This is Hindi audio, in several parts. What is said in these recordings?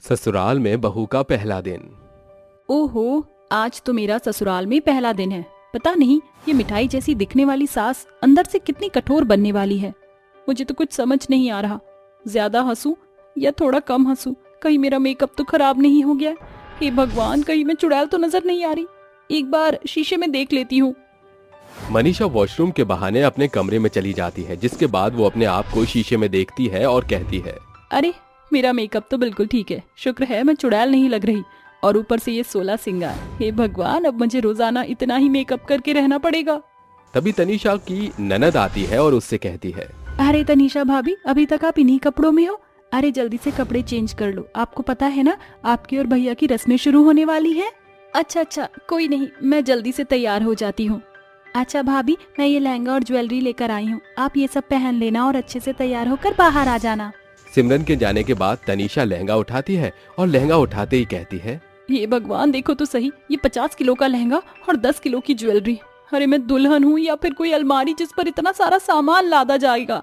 ससुराल में बहू का पहला दिन। ओहो, आज तो मेरा ससुराल में पहला दिन है। पता नहीं ये मिठाई जैसी दिखने वाली सास अंदर से कितनी कठोर बनने वाली है। मुझे तो कुछ समझ नहीं आ रहा, ज्यादा हंसूं या थोड़ा कम हंसूं। कहीं मेरा मेकअप तो खराब नहीं हो गया। हे भगवान, कहीं मैं चुड़ैल तो नजर नहीं आ रही। एक बार शीशे में देख लेती हूँ। मनीषा वॉशरूम के बहाने अपने कमरे में चली जाती है, जिसके बाद वो अपने आप को शीशे में देखती है और कहती है, अरे मेरा मेकअप तो बिल्कुल ठीक है, शुक्र है मैं चुड़ैल नहीं लग रही। और ऊपर से ये 16 सिंगार। हे भगवान, अब मुझे रोजाना इतना ही मेकअप करके रहना पड़ेगा। तभी तनीषा की ननद आती है और उससे कहती है, अरे तनीषा भाभी, अभी तक आप इन्हीं कपड़ों में हो? अरे जल्दी से कपड़े चेंज कर लो, आपको पता है ना आपकी और भैया की रस्में शुरू होने वाली हैं। अच्छा, कोई नहीं, मैं जल्दी से तैयार हो जाती हूँ। अच्छा भाभी, मैं ये लहंगा और ज्वेलरी लेकर आई हूँ, आप ये सब पहन लेना और अच्छे से तैयार होकर बाहर आ जाना। सिमरन के जाने के बाद तनीषा लहंगा उठाती है और लहंगा उठाते ही कहती है, ये भगवान, देखो तो सही, ये 50 किलो का लहंगा और 10 किलो की ज्वेलरी। अरे मैं दुल्हन हूँ या फिर कोई अलमारी जिस पर इतना सारा सामान लादा जाएगा।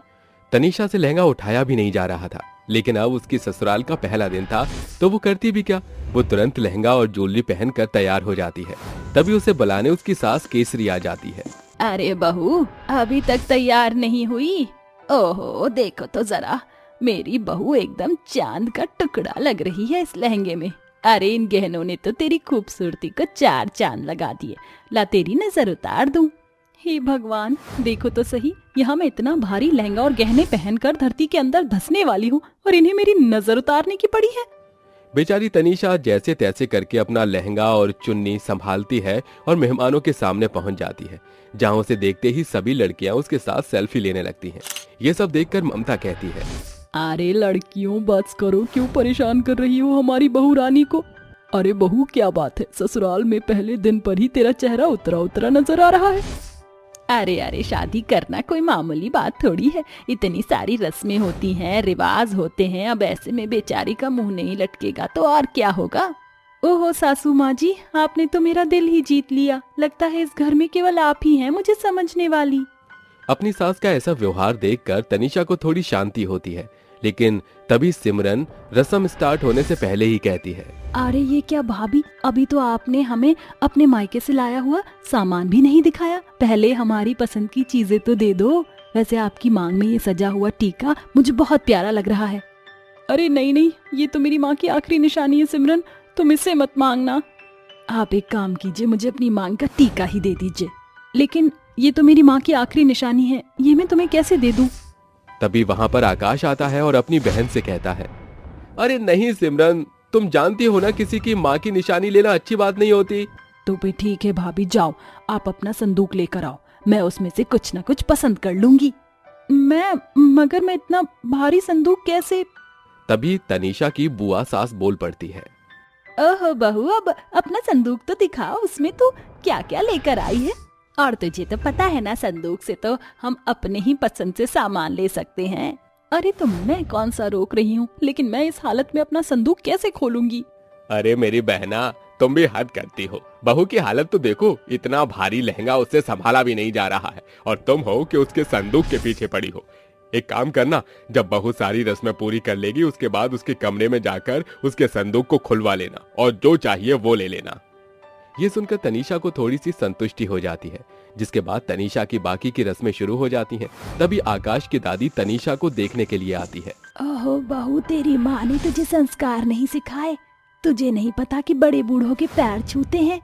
तनीषा से लहंगा उठाया भी नहीं जा रहा था, लेकिन अब उसकी ससुराल का पहला दिन था तो वो करती भी क्या, वो तुरंत लहंगा और ज्वेलरी पहनकर तैयार हो जाती है। तभी उसे बुलाने उसकी सास केसरी आ जाती है। अरे बहू, अभी तक तैयार नहीं हुई? ओहो, देखो तो जरा, मेरी बहू एकदम चांद का टुकड़ा लग रही है इस लहंगे में। अरे इन गहनों ने तो तेरी खूबसूरती को 4 चांद लगा दिए। ला तेरी नजर उतार दूं। हे भगवान, देखो तो सही, यहाँ मैं इतना भारी लहंगा और गहने पहनकर धरती के अंदर धंसने वाली हूँ और इन्हें मेरी नजर उतारने की पड़ी है। बेचारी तनीषा जैसे तैसे करके अपना लहंगा और चुन्नी संभालती है और मेहमानों के सामने पहुंच जाती है, जहां उसे देखते ही सभी लड़कियां उसके साथ सेल्फी लेने लगती हैं। ये सब देखकर ममता कहती है, अरे लड़कियों, बस करो, क्यों परेशान कर रही हो हमारी बहू रानी को? अरे बहू, क्या बात है, ससुराल में पहले दिन पर ही तेरा चेहरा उतरा उतरा नजर आ रहा है। अरे शादी करना कोई मामूली बात थोड़ी है। इतनी सारी रस्में होती हैं, रिवाज होते हैं। अब ऐसे में बेचारी का मुंह नहीं लटकेगा तो और क्या होगा। ओहो सासू माँ जी, आपने तो मेरा दिल ही जीत लिया। लगता है इस घर में केवल आप ही हैं मुझे समझने वाली। अपनी सास का ऐसा व्यवहार देखकर तनीषा को थोड़ी शांति होती है, लेकिन तभी सिमरन रस्म स्टार्ट होने से पहले ही कहती है, अरे ये क्या भाभी, अभी तो आपने हमें अपने मायके से लाया हुआ सामान भी नहीं दिखाया। पहले हमारी पसंद की चीजें तो दे दो। वैसे आपकी मांग में ये सजा हुआ टीका मुझे बहुत प्यारा लग रहा है। अरे नहीं, ये तो मेरी माँ की आखिरी निशानी है सिमरन, तुम इससे मत मांगना। आप एक काम कीजिए, मुझे अपनी मांग का टीका ही दे दीजिए। लेकिन ये तो मेरी माँ की आखिरी निशानी है, ये मैं तुम्हें कैसे दे दूं? तभी वहां पर आकाश आता है और अपनी बहन से कहता है, अरे नहीं सिमरन, तुम जानती हो ना किसी की माँ की निशानी लेना अच्छी बात नहीं होती। तो भी ठीक है भाभी, जाओ आप अपना संदूक लेकर आओ, मैं उसमें से कुछ न कुछ पसंद कर लूंगी। मगर मैं इतना भारी संदूक कैसे? तभी तनीषा की बुआ सास बोल पड़ती है, ओहो बहू, अब अपना संदूक तो दिखाओ, उसमें तो क्या क्या लेकर आई है। और तुझे तो पता है ना, संदूक से तो हम अपने ही पसंद से सामान ले सकते हैं। अरे तो मैं कौन सा रोक रही हूँ, लेकिन मैं इस हालत में अपना संदूक कैसे खोलूंगी? अरे मेरी बहना, तुम भी हद करती हो। बहू की हालत तो देखो, इतना भारी लहंगा उससे संभाला भी नहीं जा रहा है और तुम हो कि उसके संदूक के पीछे पड़ी हो। एक काम करना, जब बहू सारी रस्में पूरी कर लेगी उसके बाद उसके कमरे में जाकर उसके संदूक को खुलवा लेना और जो चाहिए वो ले लेना। ये सुनकर तनीषा को थोड़ी सी संतुष्टि हो जाती है, जिसके बाद तनीषा की बाकी की रस्में शुरू हो जाती हैं। तभी आकाश की दादी तनीषा को देखने के लिए आती है। ओहो बहू, तेरी माँ ने तुझे संस्कार नहीं सिखाए? तुझे नहीं पता कि बड़े बूढ़ों के पैर छूते हैं?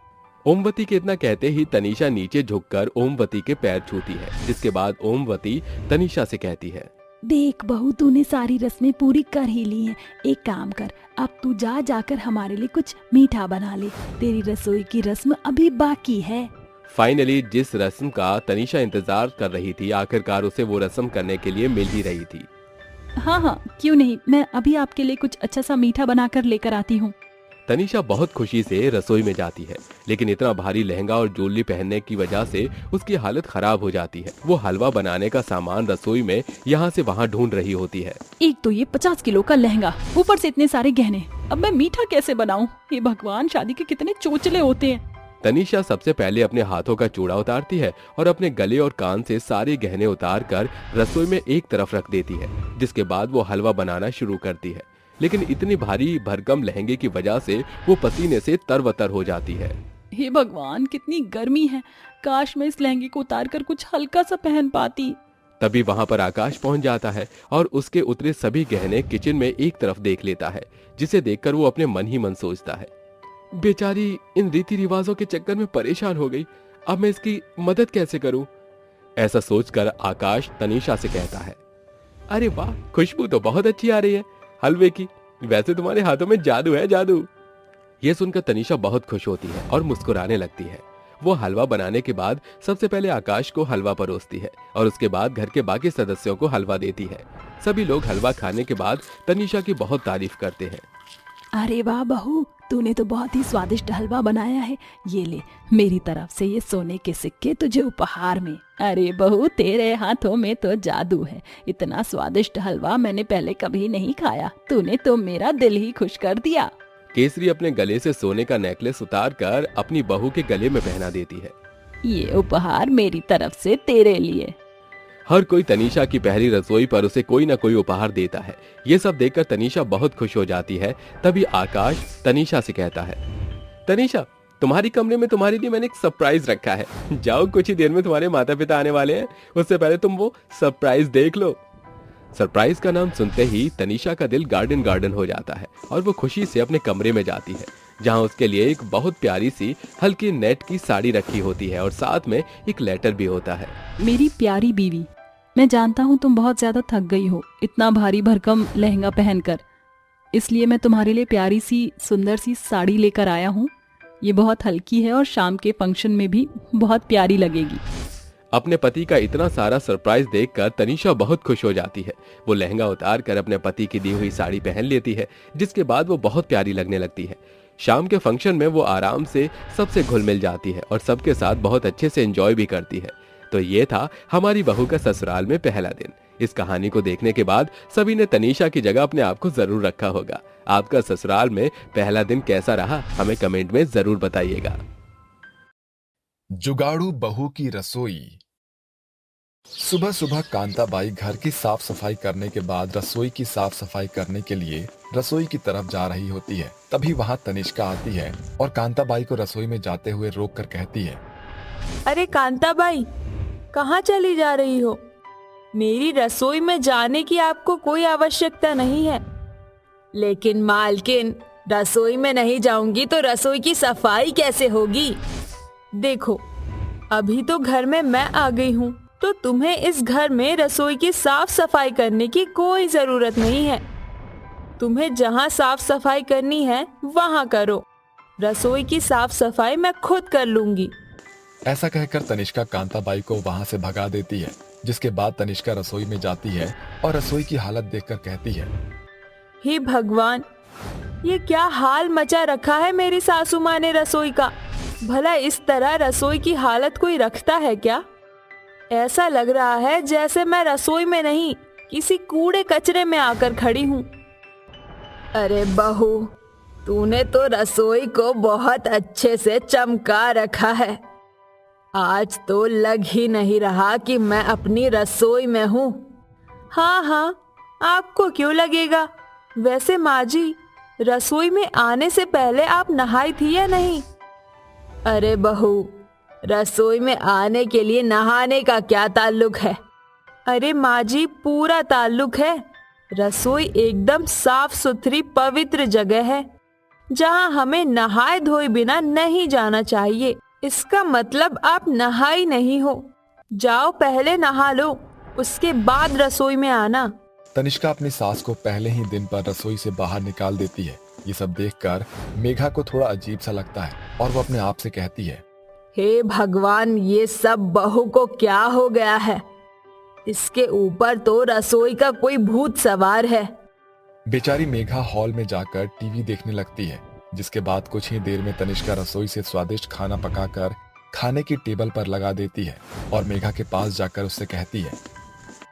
ओमवती के इतना कहते ही तनीषा नीचे झुककर ओमवती के पैर छूती है, जिसके बाद ओमवती तनीषा से कहती है, देख बहू, तूने सारी रस्में पूरी कर ही ली हैं। एक काम कर, अब तू जाकर हमारे लिए कुछ मीठा बना ले, तेरी रसोई की रस्म अभी बाकी है। फाइनली जिस रस्म का तनीषा इंतजार कर रही थी, आखिरकार उसे वो रस्म करने के लिए मिल ही रही थी। हाँ, क्यों नहीं, मैं अभी आपके लिए कुछ अच्छा सा मीठा बनाकर लेकर आती हूँ। तनीषा बहुत खुशी से रसोई में जाती है, लेकिन इतना भारी लहंगा और ज्वेलरी पहनने की वजह से उसकी हालत खराब हो जाती है। वो हलवा बनाने का सामान रसोई में यहाँ से वहाँ ढूंढ रही होती है। एक तो ये 50 किलो का लहंगा, ऊपर से इतने सारे गहने, अब मैं मीठा कैसे बनाऊं? ये भगवान, शादी के कितने चोचले होते हैं। तनीषा सबसे पहले अपने हाथों का चूड़ा उतारती है और अपने गले और कान से सारे गहने उतार कर रसोई में एक तरफ रख देती है, जिसके बाद वो हलवा बनाना शुरू करती है। लेकिन इतनी भारी भरकम लहंगे की वजह से वो पसीने से तरबतर हो जाती है। हे भगवान, कितनी गर्मी है। काश मैं इस लहंगे को उतार कर कुछ हल्का सा पहन पाती। तभी वहां पर आकाश पहुंच जाता है और उसके उतरे सभी गहने किचन में एक तरफ देख लेता है, जिसे देखकर वो अपने मन ही मन सोचता है, बेचारी इन रीति रिवाजों के चक्कर में परेशान हो गई, अब मैं इसकी मदद कैसे करूं। ऐसा सोचकर आकाश तनीषा से कहता है, अरे वाह, खुशबू तो बहुत अच्छी आ रही है हलवे की, वैसे तुम्हारे हाथों में जादू है, जादू। ये सुनकर तनीषा बहुत खुश होती है और मुस्कुराने लगती है। वो हलवा बनाने के बाद सबसे पहले आकाश को हलवा परोसती है और उसके बाद घर के बाकी सदस्यों को हलवा देती है। सभी लोग हलवा खाने के बाद तनीषा की बहुत तारीफ करते हैं। अरे वाह बहू, तूने तो बहुत ही स्वादिष्ट हलवा बनाया है। ये ले, मेरी तरफ से ये सोने के सिक्के तुझे उपहार में। अरे बहू, तेरे हाथों में तो जादू है। इतना स्वादिष्ट हलवा मैंने पहले कभी नहीं खाया। तूने तो मेरा दिल ही खुश कर दिया। केसरी अपने गले से सोने का नेकलेस उतार कर अपनी बहू के गले में पहना देती है। ये उपहार मेरी तरफ से तेरे लिए। हर कोई तनीषा की पहली रसोई पर उसे कोई ना कोई उपहार देता है। ये सब देखकर तनीषा बहुत खुश हो जाती है। तभी आकाश तनीषा से कहता है, तनीषा, तुम्हारी कमरे में तुम्हारे लिए मैंने एक सरप्राइज रखा है। जाओ, कुछ ही देर में तुम्हारे माता पिता आने वाले हैं, उससे पहले तुम वो सरप्राइज देख लो। सरप्राइज का नाम सुनते ही तनीषा का दिल गार्डन गार्डन हो जाता है और वो खुशी से अपने कमरे में जाती है, जहां उसके लिए एक बहुत प्यारी सी हल्की नेट की साड़ी रखी होती है और साथ में एक लेटर भी होता है। मेरी प्यारी बीवी, मैं जानता हूँ तुम बहुत ज्यादा थक गई हो इतना भारी भरकम लहंगा पहनकर, इसलिए मैं तुम्हारे लिए प्यारी सी सुंदर सी साड़ी लेकर आया हूँ। ये बहुत हल्की है और शाम के फंक्शन में भी बहुत प्यारी लगेगी। अपने पति का इतना सारा सरप्राइज देखकर तनीषा बहुत खुश हो जाती है। वो लहंगा उतार कर अपने पति की दी हुई साड़ी पहन लेती है, जिसके बाद वो बहुत प्यारी लगने लगती है। शाम के फंक्शन में वो आराम से सबसे घुल मिल जाती है और सबके साथ बहुत अच्छे से एंजॉय भी करती है। तो ये था हमारी बहू का ससुराल में पहला दिन। इस कहानी को देखने के बाद सभी ने तनीषा की जगह अपने आप को जरूर रखा होगा। आपका ससुराल में पहला दिन कैसा रहा, हमें कमेंट में जरूर बताइएगा। जुगाड़ू बहू की रसोई। सुबह सुबह कांताबाई घर की साफ सफाई करने के बाद रसोई की साफ सफाई करने के लिए रसोई की तरफ जा रही होती है। तभी वहां तनिष्का आती है और कांताबाई को रसोई में जाते हुए रोक कर कहती है, अरे कांताबाई, कहाँ चली जा रही हो? मेरी रसोई में जाने की आपको कोई आवश्यकता नहीं है। लेकिन मालकिन, रसोई में नहीं जाऊंगी तो रसोई की सफाई कैसे होगी? देखो, अभी तो घर में मैं आ गई हूँ, तो तुम्हें इस घर में रसोई की साफ सफाई करने की कोई जरूरत नहीं है। तुम्हें जहाँ साफ सफाई करनी है वहाँ करो। रसोई की साफ सफाई मैं खुद कर लूंगी। ऐसा कहकर तनिष्का कांताबाई को वहां से भगा देती है, जिसके बाद तनिष्का रसोई में जाती है और रसोई की हालत देखकर कहती है, हे भगवान, ये क्या हाल मचा रखा है मेरी सासू माँ ने रसोई का। भला इस तरह रसोई की हालत कोई रखता है क्या? ऐसा लग रहा है जैसे मैं रसोई में नहीं, किसी कूड़े कचरे में आकर खड़ी हूँ। अरे बहू, तूने तो रसोई को बहुत अच्छे से चमका रखा है। आज तो लग ही नहीं रहा कि मैं अपनी रसोई में हूँ। हाँ हाँ, आपको क्यों लगेगा? वैसे माँ जी, रसोई में आने से पहले आप नहाई थी या नहीं? अरे बहू, रसोई में आने के लिए नहाने का क्या ताल्लुक है? अरे माँ जी, पूरा ताल्लुक है। रसोई एकदम साफ सुथरी पवित्र जगह है, जहाँ हमें नहाए धोए बिना नहीं जाना चाहिए। इसका मतलब आप नहाई नहीं हो। जाओ, पहले नहा लो, उसके बाद रसोई में आना। तनिष्का अपनी सास को पहले ही दिन पर रसोई से बाहर निकाल देती है। ये सब देखकर मेघा को थोड़ा अजीब सा लगता है और वो अपने आप से कहती है, हे भगवान, ये सब बहू को क्या हो गया है? इसके ऊपर तो रसोई का कोई भूत सवार है। बेचारी मेघा हॉल में जाकर टीवी देखने लगती है, जिसके बाद कुछ ही देर में तनिष्का रसोई से स्वादिष्ट खाना पकाकर खाने की टेबल पर लगा देती है और मेघा के पास जाकर उससे कहती है,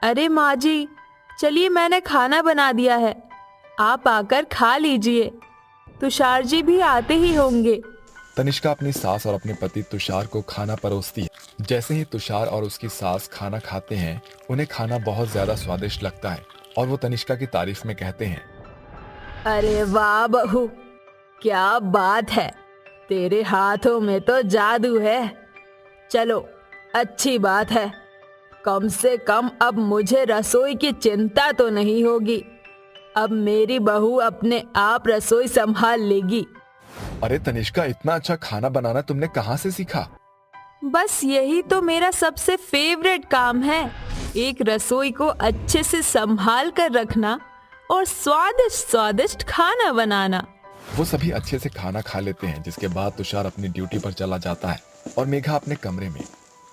अरे माँ जी, चलिए मैंने खाना बना दिया है, आप आकर खा लीजिए। तुषार जी भी आते ही होंगे। तनिष्का अपनी सास और अपने पति तुषार को खाना परोसती है। जैसे ही तुषार और उसकी सास खाना खाते हैं, उन्हें खाना बहुत ज्यादा स्वादिष्ट लगता है और वो तनिष्का की तारीफ में कहते हैं, अरे वाह बहू, क्या बात है, तेरे हाथों में तो जादू है। चलो अच्छी बात है, कम से कम अब मुझे रसोई की चिंता तो नहीं होगी। अब मेरी बहू अपने आप रसोई संभाल लेगी। अरे तनिष्का, इतना अच्छा खाना बनाना तुमने कहाँ से सीखा? बस यही तो मेरा सबसे फेवरेट काम है, एक रसोई को अच्छे से संभाल कर रखना और स्वादिष्ट स्वादिष्ट खाना बनाना। वो सभी अच्छे से खाना खा लेते हैं, जिसके बाद तुषार अपनी ड्यूटी पर चला जाता है और मेघा अपने कमरे में।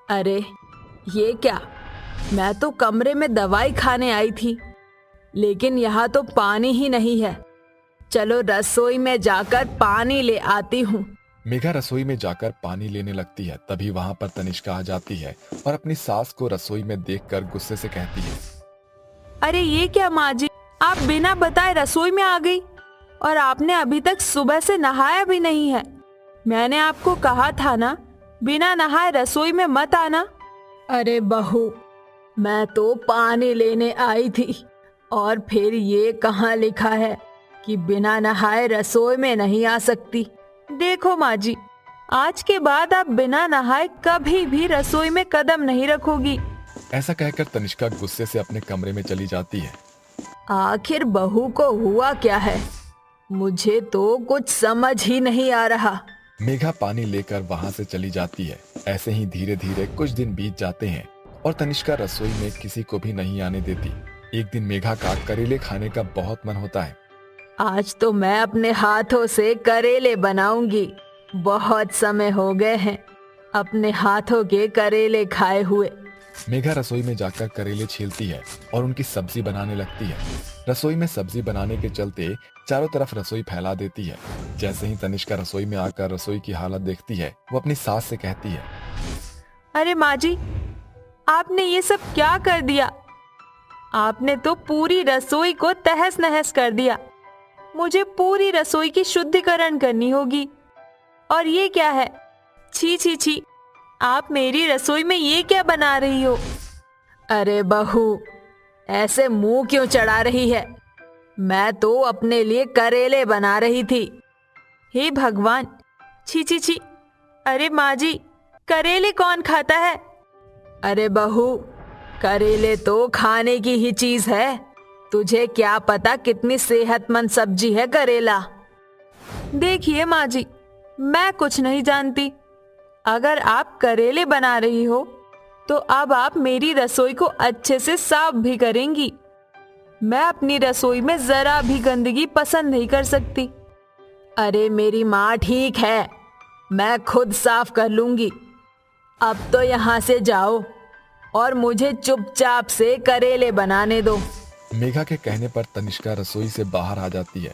अरे ये क्या, मैं तो कमरे में दवाई खाने आई थी, लेकिन यहाँ तो पानी ही नहीं है। चलो रसोई में जाकर पानी ले आती हूँ। मेघा रसोई में जाकर पानी लेने लगती है। तभी वहाँ पर तनिष्का आ जाती है और अपनी सास को रसोई में देखकर गुस्से से कहती है, अरे ये क्या माँ जी, आप बिना बताए रसोई में आ गई और आपने अभी तक सुबह से नहाया भी नहीं है। मैंने आपको कहा था ना, बिना नहाए रसोई में मत आना। अरे बहू, मैं तो पानी लेने आई थी और फिर ये कहाँ लिखा है कि बिना नहाए रसोई में नहीं आ सकती। देखो माँ जी, आज के बाद आप बिना नहाए कभी भी रसोई में कदम नहीं रखोगी। ऐसा कहकर तनिष्का गुस्से से अपने कमरे में चली जाती है। आखिर बहू को हुआ क्या है, मुझे तो कुछ समझ ही नहीं आ रहा। मेघा पानी लेकर वहाँ से चली जाती है। ऐसे ही धीरे धीरे कुछ दिन बीत जाते हैं और तनिष्का रसोई में किसी को भी नहीं आने देती। एक दिन मेघा का करेले खाने का बहुत मन होता है। आज तो मैं अपने हाथों से करेले बनाऊंगी। बहुत समय हो गए हैं अपने हाथों के करेले खाए हुए। मेघा रसोई में जाकर करेले छीलती है और उनकी सब्जी बनाने लगती है। रसोई में सब्जी बनाने के चलते चारों तरफ रसोई फैला देती है। जैसे ही तनिष्का रसोई में आकर रसोई की हालत देखती है, वो अपनी सास से कहती है, अरे माँ जी, आपने ये सब क्या कर दिया? आपने तो पूरी रसोई को तहस नहस कर दिया। मुझे पूरी रसोई की शुद्धिकरण करनी होगी। और ये क्या है? छी छी छी, आप मेरी रसोई में ये क्या बना रही हो? अरे बहू, ऐसे मुंह क्यों चढ़ा रही है? मैं तो अपने लिए करेले बना रही थी। हे भगवान, छी छी छी। अरे माँ जी, करेले कौन खाता है? अरे बहू, करेले तो खाने की ही चीज है। तुझे क्या पता कितनी सेहतमंद सब्जी है करेला। देखिए माँ जी, मैं कुछ नहीं जानती। अगर आप करेले बना रही हो तो अब आप मेरी रसोई को अच्छे से साफ भी करेंगी। मैं अपनी रसोई में जरा भी गंदगी पसंद नहीं कर सकती। अरे मेरी माँ ठीक है, मैं खुद साफ कर लूंगी। अब तो यहाँ से जाओ और मुझे चुपचाप से करेले बनाने दो। मेघा के कहने पर तनिष्का रसोई से बाहर आ जाती है,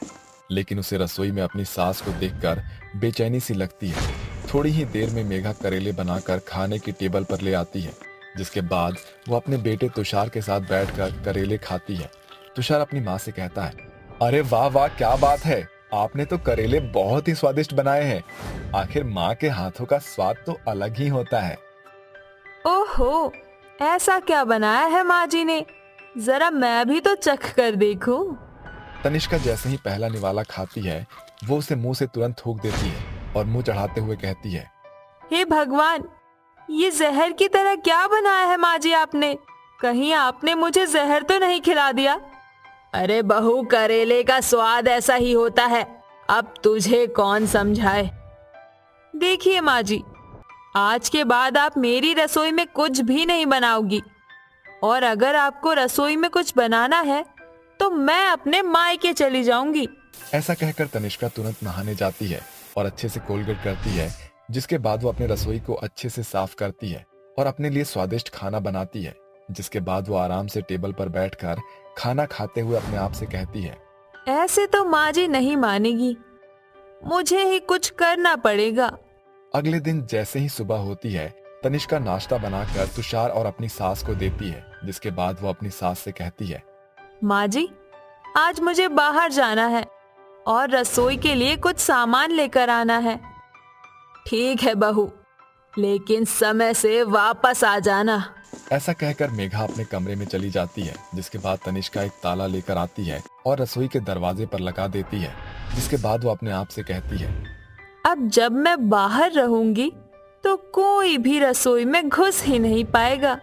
लेकिन उसे रसोई में अपनी सास को देखकर बेचैनी सी लगती है। थोड़ी ही देर में मेघा करेले बनाकर खाने की टेबल पर ले आती है, जिसके बाद वो अपने बेटे तुषार के साथ बैठकर करेले खाती है। तुषार अपनी माँ से कहता है, अरे वाह वाह, क्या बात है, आपने तो करेले बहुत ही स्वादिष्ट बनाए हैं। आखिर माँ के हाथों का स्वाद तो अलग ही होता है। ओहो, ऐसा क्या बनाया है माँ जी ने? जरा मैं भी तो चख कर देखूं। तनिष्का जैसे ही पहला निवाला खाती है, वो उसे मुंह से तुरंत थूक देती है और मुंह चढ़ाते हुए कहती है, हे भगवान, ये जहर की तरह क्या बनाया है माँ जी आपने? कहीं आपने मुझे जहर तो नहीं खिला दिया? अरे बहू, करेले का स्वाद ऐसा ही होता है, अब तुझे कौन समझाए। देखिए माँ जी, आज के बाद आप मेरी रसोई में कुछ भी नहीं बनाओगी, और अगर आपको रसोई में कुछ बनाना है तो मैं अपने मायके चली जाऊंगी। ऐसा कहकर तनिष्का तुरंत नहाने जाती है और अच्छे से कोलगेट करती है, जिसके बाद वो अपने रसोई को अच्छे से साफ करती है और अपने लिए स्वादिष्ट खाना बनाती है। जिसके बाद वो आराम से टेबल पर बैठकर खाना खाते हुए अपने आप से कहती है, ऐसे तो माँ जी नहीं मानेगी, मुझे ही कुछ करना पड़ेगा। अगले दिन जैसे ही सुबह होती है, तनिष्का नाश्ता बनाकर तुषार और अपनी सास को देती है, जिसके बाद वो अपनी सास से कहती है, माँ जी, आज मुझे बाहर जाना है और रसोई के लिए कुछ सामान लेकर आना है। ठीक है बहू, लेकिन समय से वापस आ जाना। ऐसा कहकर मेघा अपने कमरे में चली जाती है, जिसके बाद तनिष्का एक ताला लेकर आती है और रसोई के दरवाजे पर लगा देती है, जिसके बाद वो अपने आप से कहती है, अब जब मैं बाहर रहूंगी तो कोई भी रसोई में घुस ही नहीं पाएगा।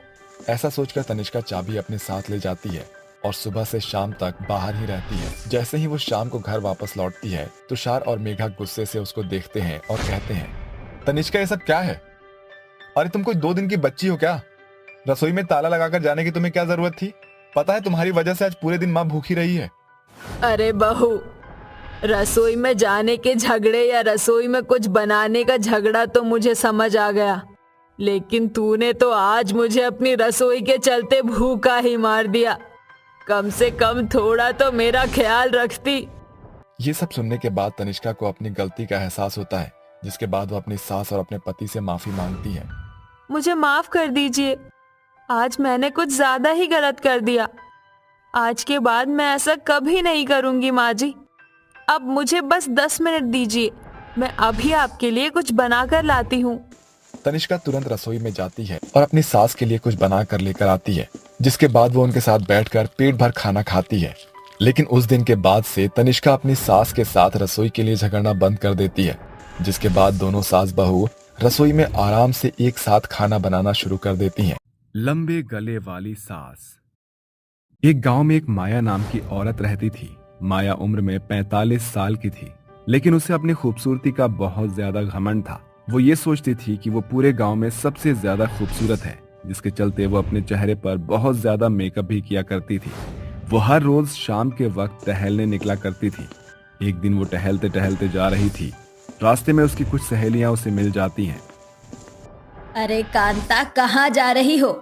ऐसा सोचकर तनिष्का चाबी अपने साथ ले जाती है और सुबह से शाम तक बाहर ही रहती है। जैसे ही वो शाम को घर वापस लौटती है, तुषार और मेघा गुस्से से उसको देखते हैं और कहते हैं, तनिष्का ये सब क्या है? अरे तुम कोई 2 दिन की बच्ची हो क्या? रसोई में ताला लगाकर जाने की तुम्हें क्या जरूरत थी? पता है तुम्हारी वजह से आज पूरे दिन माँ भूखी रही है। अरे बहू, रसोई में जाने के झगड़े या रसोई में कुछ बनाने का झगड़ा तो मुझे समझ आ गया, लेकिन तूने तो आज मुझे अपनी रसोई के चलते भूखा ही मार दिया। कम से कम थोड़ा तो मेरा ख्याल रखती। ये सब सुनने के बाद तनिष्का को अपनी गलती का एहसास होता है, जिसके बाद वो अपनी सास और अपने पति से माफी मांगती है। मुझे माफ कर दीजिए, आज मैंने कुछ ज्यादा ही गलत कर दिया। आज के बाद मैं ऐसा कभी नहीं करूंगी माँ जी। अब मुझे बस 10 मिनट दीजिए, मैं अभी आपके लिए कुछ बना कर लाती हूँ। तनिष्का तुरंत रसोई में जाती है और अपनी सास के लिए कुछ बना कर लेकर आती है, जिसके बाद वो उनके साथ बैठकर पेट भर खाना खाती है। लेकिन उस दिन के बाद से तनिष्का अपनी सास के साथ रसोई के लिए झगड़ना बंद कर देती है, जिसके बाद दोनों सास बहू रसोई में आराम से एक साथ खाना बनाना शुरू कर देती हैं। लंबे गले वाली सास। एक गांव में एक माया नाम की औरत रहती थी। माया उम्र में 45 साल की थी, लेकिन उसे अपनी खूबसूरती का बहुत ज्यादा घमंड था। वो ये सोचती थी कि वो पूरे गांव में सबसे ज्यादा खूबसूरत है, जिसके चलते वो अपने चेहरे पर बहुत ज्यादा मेकअप भी किया करती थी। वो हर रोज शाम के वक्त टहलने निकला करती थी। एक दिन वो टहलते टहलते जा रही थी। रास्ते में उसकी कुछ सहेलियां उसे मिल जाती हैं। अरे कांता, कहाँ जा रही हो?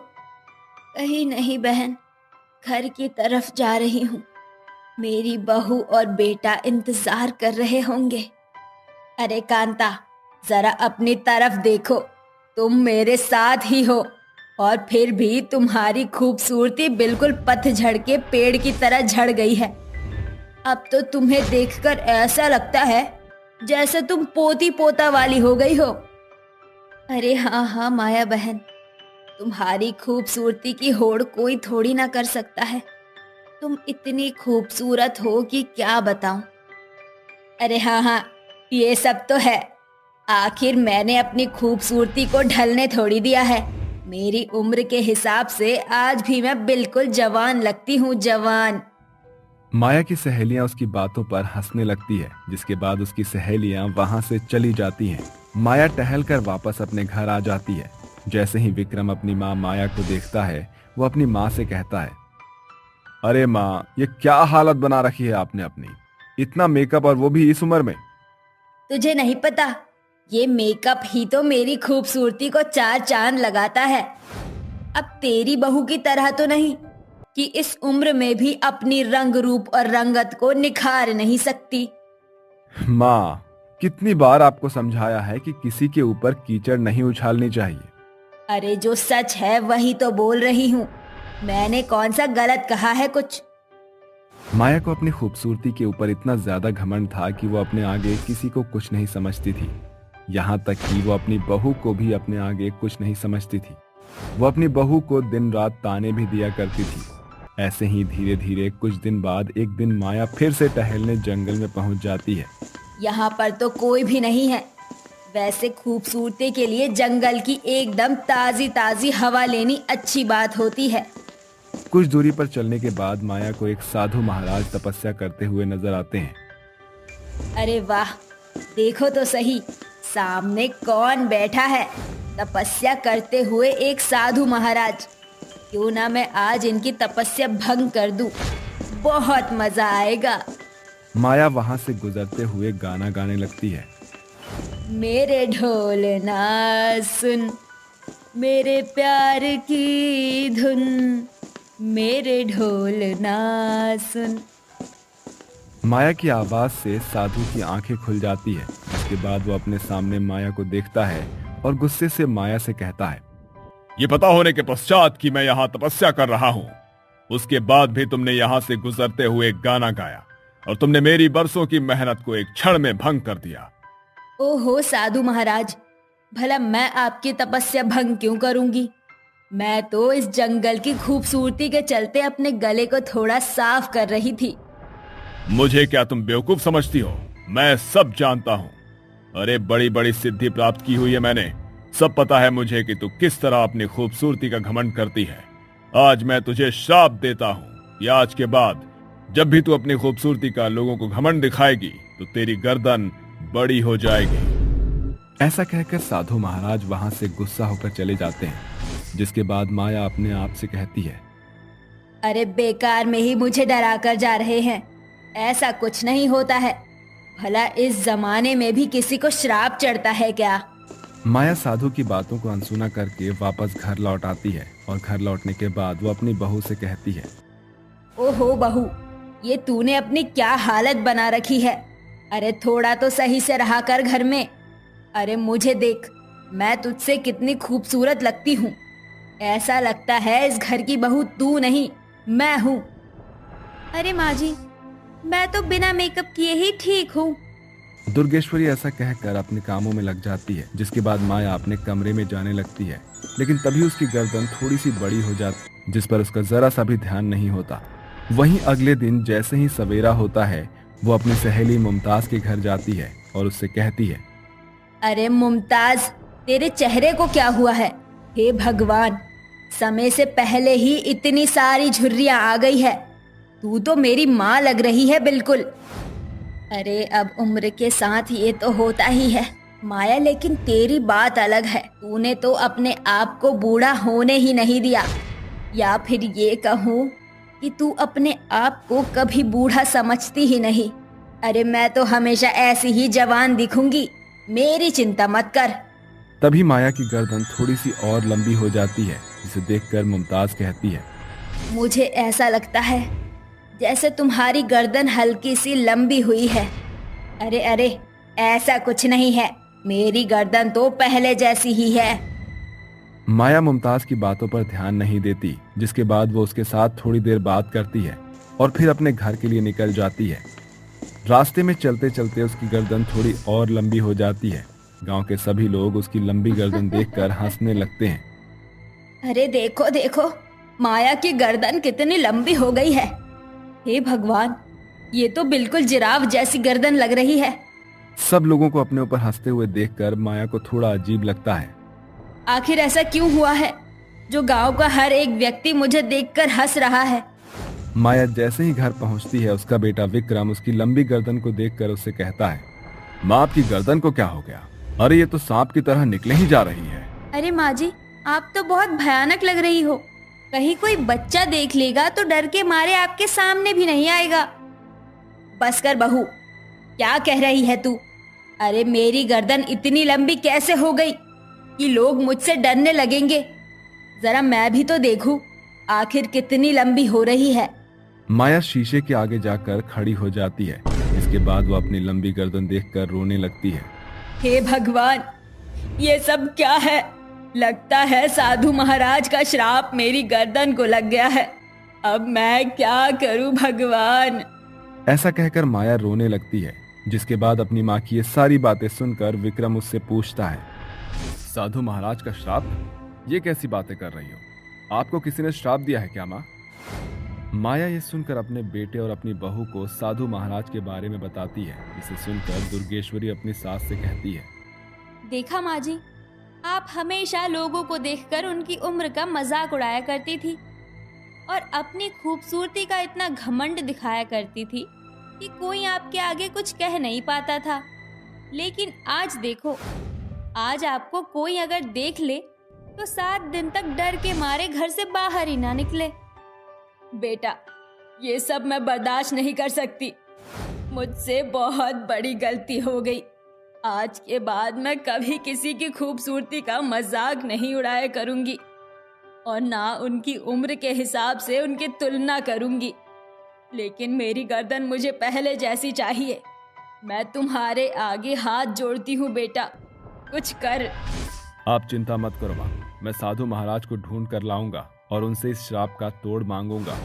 कहीं नहीं बहन, घर की तरफ जा रही हूँ। मेरी बहू और बेटा इंतजार कर रहे होंगे। अरे कांता, जरा अपनी तरफ देखो, तुम मेरे साथ ही हो और फिर भी तुम्हारी खूबसूरती बिल्कुल पतझड़ के पेड़ की तरह झड़ गई है। अब तो तुम्हें देखकर ऐसा लगता है जैसे तुम पोती पोता वाली हो गई हो। अरे हाँ हाँ माया बहन, तुम्हारी खूबसूरती की होड़ कोई थोड़ी ना कर सकता है। तुम इतनी खूबसूरत हो कि क्या बताऊं। अरे हाँ हाँ, ये सब तो है। आखिर मैंने अपनी खूबसूरती को ढलने थोड़ी दिया है। मेरी उम्र के हिसाब से आज भी मैं बिल्कुल जवान लगती हूँ, जवान। माया की सहेलियां उसकी बातों पर हंसने लगती है, जिसके बाद उसकी सहेलियां वहां से चली जाती हैं। माया टहलकर वापस अपने घर आ जाती है। जैसे ही विक्रम अपनी माँ माया को देखता है, वो अपनी माँ से कहता है, अरे माँ, ये क्या हालत बना रखी है आपने अपनी? इतना मेकअप और वो भी इस उम्र में। तुझे नहीं पता, ये मेकअप ही तो मेरी खूबसूरती को 4 चांद लगाता है। अब तेरी बहू की तरह तो नहीं कि इस उम्र में भी अपनी रंग रूप और रंगत को निखार नहीं सकती। माँ, कितनी बार आपको समझाया है कि किसी के ऊपर कीचड़ नहीं उछालनी चाहिए। अरे जो सच है वही तो बोल रही हूँ, मैंने कौन सा गलत कहा है कुछ? माया को अपनी खूबसूरती के ऊपर इतना ज्यादा घमंड था कि वो अपने आगे किसी को कुछ नहीं समझती थी। यहाँ तक कि वो अपनी बहू को भी अपने आगे कुछ नहीं समझती थी। वो अपनी बहू को दिन रात ताने भी दिया करती थी। ऐसे ही धीरे धीरे कुछ दिन बाद एक दिन माया फिर से टहलने जंगल में पहुंच जाती है। यहाँ पर तो कोई भी नहीं है। वैसे खूबसूरती के लिए जंगल की एकदम ताजी ताजी हवा लेनी अच्छी बात होती है। कुछ दूरी पर चलने के बाद माया को एक साधु महाराज तपस्या करते हुए नजर आते हैं। अरे वाह, देखो तो सही, सामने कौन बैठा है? तपस्या करते हुए एक साधु महाराज। क्यों ना मैं आज इनकी तपस्या भंग कर दूं, बहुत मजा आएगा। माया वहां से गुजरते हुए गाना गाने लगती है। मेरे ढोल ना सुन, मेरे प्यार की धुन, मेरे ढोल ना सुन। माया की आवाज से साधु की आंखें खुल जाती है। इसके बाद वो अपने सामने माया को देखता है और गुस्से से माया से कहता है, ये पता होने के पश्चात कि मैं यहाँ तपस्या कर रहा हूँ, उसके बाद भी तुमने यहाँ से गुजरते हुए गाना गाया और तुमने मेरी बरसों की मेहनत को एक क्षण में भंग कर दिया। ओहो साधु महाराज, भला मैं आपकी तपस्या भंग क्यों करूंगी? मैं तो इस जंगल की खूबसूरती के चलते अपने गले को थोड़ा साफ कर रही थी। मुझे क्या तुम बेवकूफ समझती हो? मैं सब जानता हूँ। अरे बड़ी बड़ी सिद्धि प्राप्त की हुई है मैंने। सब पता है मुझे कि तू किस तरह अपनी खूबसूरती का घमंड करती है। आज मैं तुझे श्राप देता हूँ कि आज के बाद जब भी तू अपनी खूबसूरती का लोगों को घमंड दिखाएगी तो तेरी गर्दन बड़ी हो जाएगी। ऐसा कहकर साधु महाराज वहां से गुस्सा होकर चले जाते हैं, जिसके बाद माया अपने आप से कहती है, अरे बेकार में ही मुझे डरा कर जा रहे हैं। ऐसा कुछ नहीं होता है। भला इस जमाने में भी किसी को श्राप चढ़ता है क्या? माया साधु की बातों को अनसुना करके वापस घर लौट आती है और घर लौटने के बाद वो अपनी बहू से कहती है, ओहो बहू, ये तूने अपनी क्या हालत बना रखी है। अरे थोड़ा तो सही से रहा कर घर में। अरे मुझे देख, मैं तुझसे कितनी खूबसूरत लगती हूँ। ऐसा लगता है इस घर की बहू तू नहीं मैं हूँ। अरे माँ जी, मैं तो बिना मेकअप किए ही ठीक हूँ। दुर्गेश्वरी ऐसा कहकर अपने कामों में लग जाती है, जिसके बाद माया अपने कमरे में जाने लगती है। लेकिन तभी उसकी गर्दन थोड़ी सी बड़ी हो जाती, जिस पर उसका जरा सा भी ध्यान नहीं होता। वहीं अगले दिन जैसे ही सवेरा होता है, वो अपनी सहेली मुमताज के घर जाती है और उससे कहती है, अरे मुमताज, तेरे चेहरे को क्या हुआ है? हे भगवान, समय से पहले ही इतनी सारी झुर्रियां आ गई है। तू तो मेरी माँ लग रही है बिल्कुल। अरे अब उम्र के साथ ये तो होता ही है माया, लेकिन तेरी बात अलग है। तूने तो अपने आप को बूढ़ा होने ही नहीं दिया, या फिर ये कहूँ कि तू अपने आप को कभी बूढ़ा समझती ही नहीं। अरे मैं तो हमेशा ऐसी ही जवान दिखूंगी, मेरी चिंता मत कर। तभी माया की गर्दन थोड़ी सी और लंबी हो जाती है, जिसे देखकर मुमताज कहती है, मुझे ऐसा लगता है जैसे तुम्हारी गर्दन हल्की सी लंबी हुई है। अरे अरे, ऐसा कुछ नहीं है, मेरी गर्दन तो पहले जैसी ही है। माया मुमताज की बातों पर ध्यान नहीं देती, जिसके बाद वो उसके साथ थोड़ी देर बात करती है और फिर अपने घर के लिए निकल जाती है। रास्ते में चलते चलते उसकी गर्दन थोड़ी और लंबी हो जाती है। गांव के सभी लोग उसकी लंबी गर्दन देखकर हंसने लगते हैं। अरे देखो देखो, माया की गर्दन कितनी लंबी हो गई है। हे भगवान, ये तो बिल्कुल जिराफ जैसी गर्दन लग रही है। सब लोगों को अपने ऊपर हंसते हुए देखकर माया को थोड़ा अजीब लगता है। आखिर ऐसा क्यों हुआ है जो गांव का हर एक व्यक्ति मुझे देखकर हंस रहा है? माया जैसे ही घर पहुंचती है, उसका बेटा विक्रम उसकी लंबी गर्दन को देखकर उससे कहता है, माँ आपकी गर्दन को क्या हो गया? अरे ये तो सांप की तरह निकले ही जा रही है। अरे माँ जी, आप तो बहुत भयानक लग रही हो। कहीं कोई बच्चा देख लेगा तो डर के मारे आपके सामने भी नहीं आएगा। बस कर बहू, क्या कह रही है तू? अरे मेरी गर्दन इतनी लंबी कैसे हो गई कि लोग मुझसे डरने लगेंगे? जरा मैं भी तो देखूं आखिर कितनी लंबी हो रही है। माया शीशे के आगे जाकर खड़ी हो जाती है। इसके बाद वो अपनी लंबी गर्दन देखकर रोने लगती है। हे भगवान, ये सब क्या है? लगता है साधु महाराज का श्राप मेरी गर्दन को लग गया है। अब मैं क्या करूं भगवान? ऐसा कहकर माया रोने लगती है, जिसके बाद अपनी माँ की ये सारी बातें सुनकर विक्रम उससे पूछता है, साधु महाराज का श्राप? ये कैसी बातें कर रही हो? आपको किसी ने श्राप दिया है क्या माँ? माया ये सुनकर अपने बेटे और अपनी बहू को साधु महाराज के बारे में बताती है। इसे सुनकर दुर्गेश्वरी अपनी सास से कहती है, देखा माँ जी, आप हमेशा लोगों को देखकर उनकी उम्र का मजाक उड़ाया करती थी और अपनी खूबसूरती का इतना घमंड दिखाया करती थी कि कोई आपके आगे कुछ कह नहीं पाता था। लेकिन आज देखो, आज आपको कोई अगर देख ले तो 7 दिन तक डर के मारे घर से बाहर ही ना निकले। बेटा, ये सब मैं बर्दाश्त नहीं कर सकती। मुझसे बहुत बड़ी गलती हो गई। आज के बाद मैं कभी किसी की खूबसूरती का मजाक नहीं उड़ाया करूंगी और ना उनकी उम्र के हिसाब से उनकी तुलना करूंगी। लेकिन मेरी गर्दन मुझे पहले जैसी चाहिए। मैं तुम्हारे आगे हाथ जोड़ती हूँ बेटा, कुछ कर। आप चिंता मत करो माँ, मैं साधु महाराज को ढूंढ कर लाऊंगा और उनसे इस श्राप का तोड़ मांगूंगा।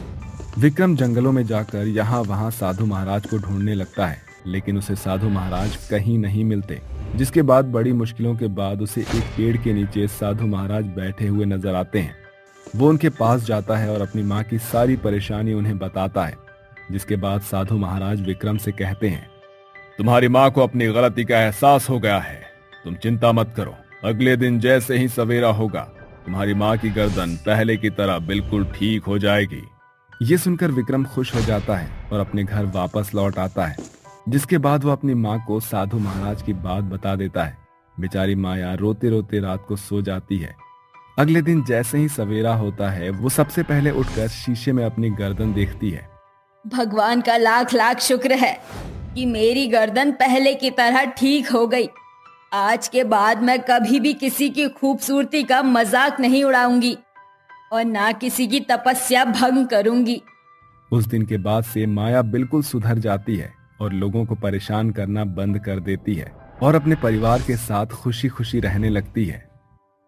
विक्रम जंगलों में जाकर यहाँ वहाँ साधु महाराज को ढूंढने लगता है, लेकिन उसे साधु महाराज कहीं नहीं मिलते। जिसके बाद बड़ी मुश्किलों के बाद उसे एक पेड़ के नीचे साधु महाराज बैठे हुए नजर आते हैं। वो उनके पास जाता है और अपनी माँ की सारी परेशानी उन्हें बताता है। जिसके बाद साधु महाराज विक्रम से कहते हैं, तुम्हारी माँ को अपनी गलती का एहसास हो गया है, तुम चिंता मत करो। अगले दिन जैसे ही सवेरा होगा तुम्हारी माँ की गर्दन पहले की तरह बिल्कुल ठीक हो जाएगी। ये सुनकर विक्रम खुश हो जाता है और अपने घर वापस लौट आता है, जिसके बाद वो अपनी माँ को साधु महाराज की बात बता देता है। बेचारी माया रोते रोते रात को सो जाती है। अगले दिन जैसे ही सवेरा होता है वो सबसे पहले उठकर शीशे में अपनी गर्दन देखती है। भगवान का लाख लाख शुक्र है कि मेरी गर्दन पहले की तरह ठीक हो गई। आज के बाद मैं कभी भी किसी की खूबसूरती का मजाक नहीं उड़ाऊंगी और ना किसी की तपस्या भंग करूंगी। उस दिन के बाद से माया बिल्कुल सुधर जाती है और लोगों को परेशान करना बंद कर देती है और अपने परिवार के साथ खुशी खुशी रहने लगती है।